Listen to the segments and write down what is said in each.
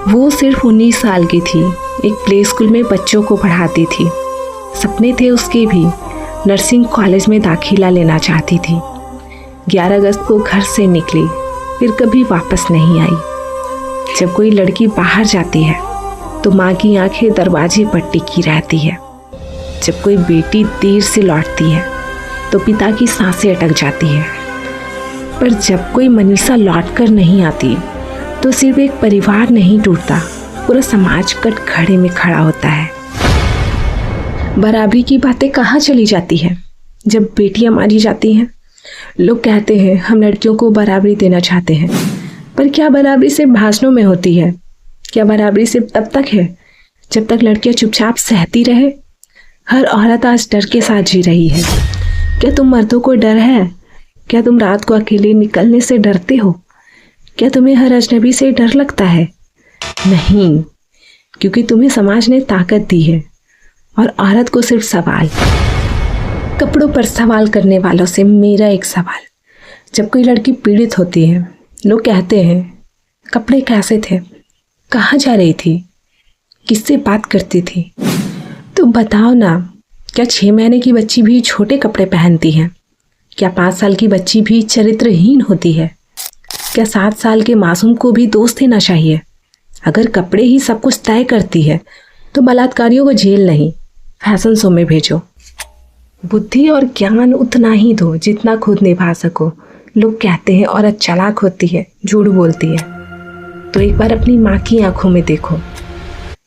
वो सिर्फ 19 साल की थी, एक प्ले स्कूल में बच्चों को पढ़ाती थी। सपने थे उसके भी, नर्सिंग कॉलेज में दाखिला लेना चाहती थी। 11 अगस्त को घर से निकली, फिर कभी वापस नहीं आई। जब कोई लड़की बाहर जाती है तो माँ की आंखें दरवाजे पर टिकी रहती है। जब कोई बेटी देर से लौटती है तो पिता की सांसें अटक जाती है। पर जब कोई मनीषा लौटकर नहीं आती तो सिर्फ एक परिवार नहीं टूटता, पूरा समाज कटघरे में खड़ा होता है। बराबरी की बातें कहाँ चली जाती है जब बेटियां मारी जाती हैं। लोग कहते हैं हम लड़कियों को बराबरी देना चाहते हैं, पर क्या बराबरी सिर्फ भाषणों में होती है? क्या बराबरी सिर्फ तब तक है जब तक लड़कियां चुपचाप सहती रहे? हर औरत आज डर के साथ जी रही है। क्या तुम मर्दों को डर है? क्या तुम रात को अकेले निकलने से डरते हो? क्या तुम्हें हर अजनबी से डर लगता है? नहीं, क्योंकि तुम्हें समाज ने ताकत दी है और औरत को सिर्फ सवाल। कपड़ों पर सवाल करने वालों से मेरा एक सवाल। जब कोई लड़की पीड़ित होती है, लोग कहते हैं कपड़े कैसे थे, कहाँ जा रही थी, किससे बात करती थी? तो बताओ ना, क्या 6 महीने की बच्ची भी छोटे कपड़े पहनती है? क्या 5 साल की बच्ची भी चरित्रहीन होती है? क्या 7 साल के मासूम को भी दोस्त देना चाहिए? अगर कपड़े ही सब कुछ तय करती है तो बलात्कारियों को जेल नहीं, फैशन शो में भेजो। बुद्धि और ज्ञान उतना ही दो जितना खुद निभा सको। लोग कहते हैं औरत चालाक होती है, झूठ बोलती है। तो एक बार अपनी माँ की आंखों में देखो।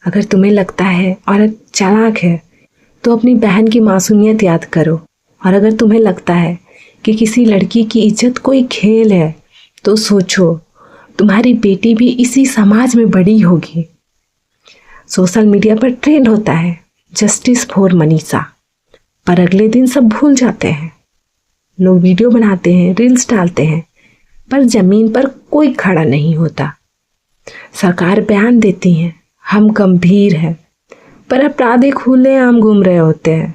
अगर तुम्हें लगता है औरत चालाक है तो अपनी बहन की मासूमियत याद करो। और अगर तुम्हें लगता है कि किसी लड़की की इज्जत कोई खेल है तो सोचो, तुम्हारी बेटी भी इसी समाज में बड़ी होगी। सोशल मीडिया पर ट्रेंड होता है जस्टिस फॉर मनीषा, पर अगले दिन सब भूल जाते हैं। लोग वीडियो बनाते हैं, रील्स डालते हैं, पर जमीन पर कोई खड़ा नहीं होता। सरकार बयान देती है हम गंभीर हैं, पर अपराधी खुलेआम घूम रहे होते हैं।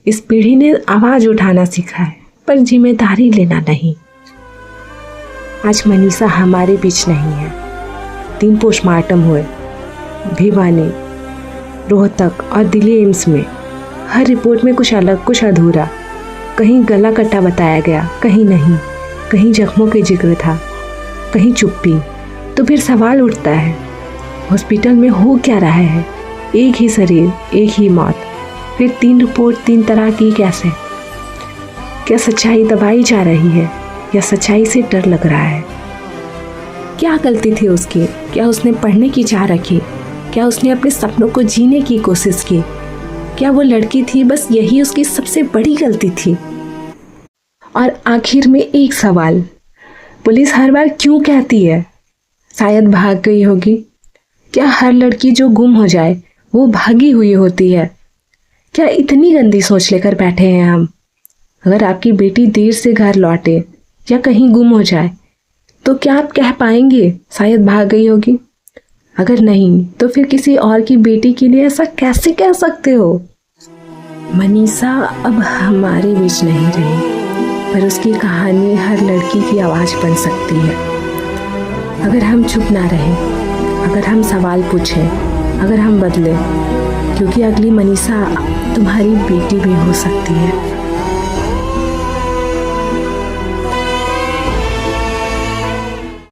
इस पीढ़ी ने आवाज उठाना सीखा है, पर जिम्मेदारी लेना नहीं। आज मनीषा हमारे बीच नहीं है। 3 पोस्टमार्टम हुए, भिवानी, रोहतक और दिल्ली एम्स में। हर रिपोर्ट में कुछ अलग, कुछ अधूरा। कहीं गला कटा बताया गया, कहीं नहीं। कहीं जख्मों के जिक्र था, कहीं चुप्पी। तो फिर सवाल उठता है, हॉस्पिटल में हो क्या रहा है? एक ही शरीर, एक ही मौत, फिर 3 रिपोर्ट 3 तरह की कैसे? क्या सच्चाई दबाई जा रही है या सच्चाई से डर लग रहा है? क्या गलती थी उसकी? क्या उसने पढ़ने की चाह रखी? क्या उसने अपने सपनों को जीने की कोशिश की? क्या वो लड़की थी, बस यही उसकी सबसे बड़ी गलती थी? और आखिर में एक सवाल, पुलिस हर बार क्यों कहती है शायद भाग गई होगी? क्या हर लड़की जो गुम हो जाए वो भागी हुई होती है? क्या इतनी गंदी सोच लेकर बैठे हैं हम? अगर आपकी बेटी देर से घर लौटे या कहीं गुम हो जाए तो क्या आप कह पाएंगे शायद भाग गई होगी? अगर नहीं तो फिर किसी और की बेटी के लिए ऐसा कैसे कह सकते हो? मनीषा अब हमारे बीच नहीं रही, पर उसकी कहानी हर लड़की की आवाज़ बन सकती है। अगर हम चुप ना रहें, अगर हम सवाल पूछें, अगर हम बदलें, क्योंकि अगली मनीषा तुम्हारी बेटी भी हो सकती है।